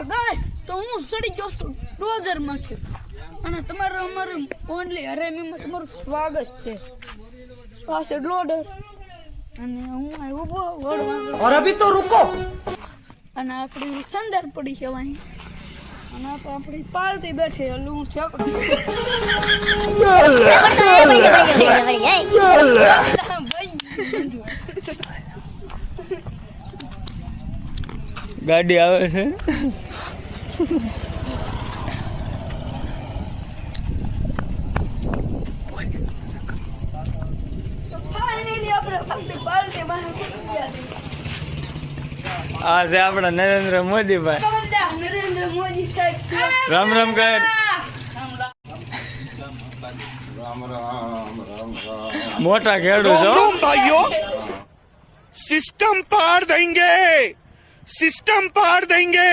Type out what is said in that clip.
guys તો હું ચડી ગયો છું ડોઝર માંથી અને તમારું અમારું ઓનલી હરેમીમાં તમારું સ્વાગત છે પાસે લોડર અને હું આવ્યો ગોળ और अभी तो रुको અને આપણી સંદર પડી છે અહીં અને આપણી પાર્ટી બેઠી એટલે હું ઠેકડો ગાડી આવે છે આ છે આપણા નરેન્દ્ર મોદી ભાઈ નરેન્દ્ર મોદી સાહેબ છે રામ રામ કહે મોટા ખેડૂત છો भाइयों सिस्टम पार देंगे